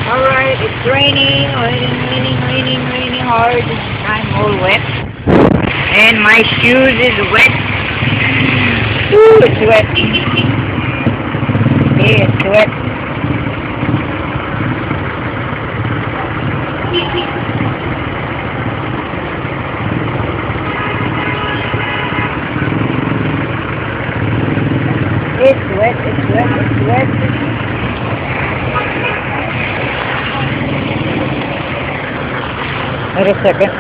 Alright, it's raining hard. I'm all wet. And my shoes is wet. Ooh, it's wet. Okay, it's wet. It's wet. Wait a second.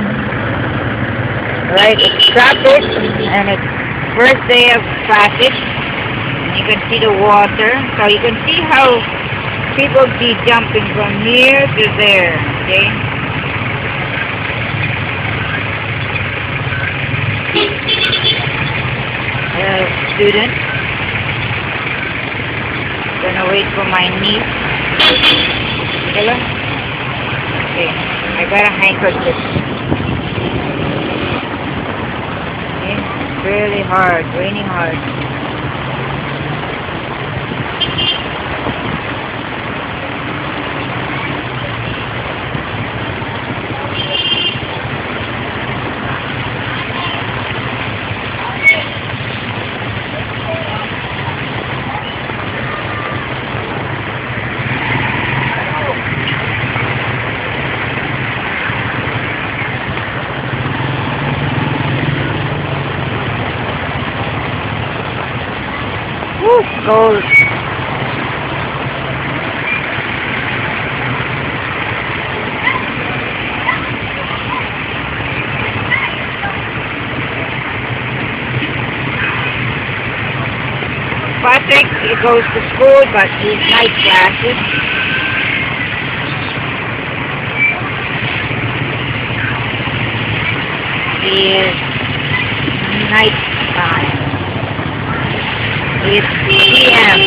Right, it's traffic, and it's first day of passage. And you can see the water, so you can see how people be jumping from here to there, okay? Student. Gonna wait for my niece. Hello? Okay, I got a handkerchief. Okay, it's really hard, raining hard. Woo, cold. Patrick, he goes to school, but he's night classes. He is night time. It's PM.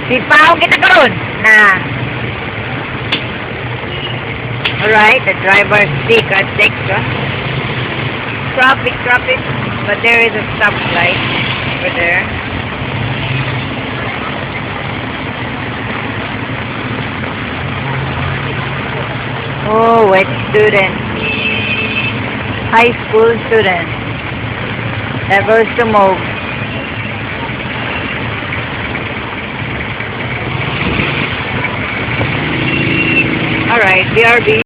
Sipaw kita karon na. Alright, the driver speak at extra. Traffic, but there is a stoplight over there. Oh, wet student. High school student. That goes to Moog. Alright, BRB.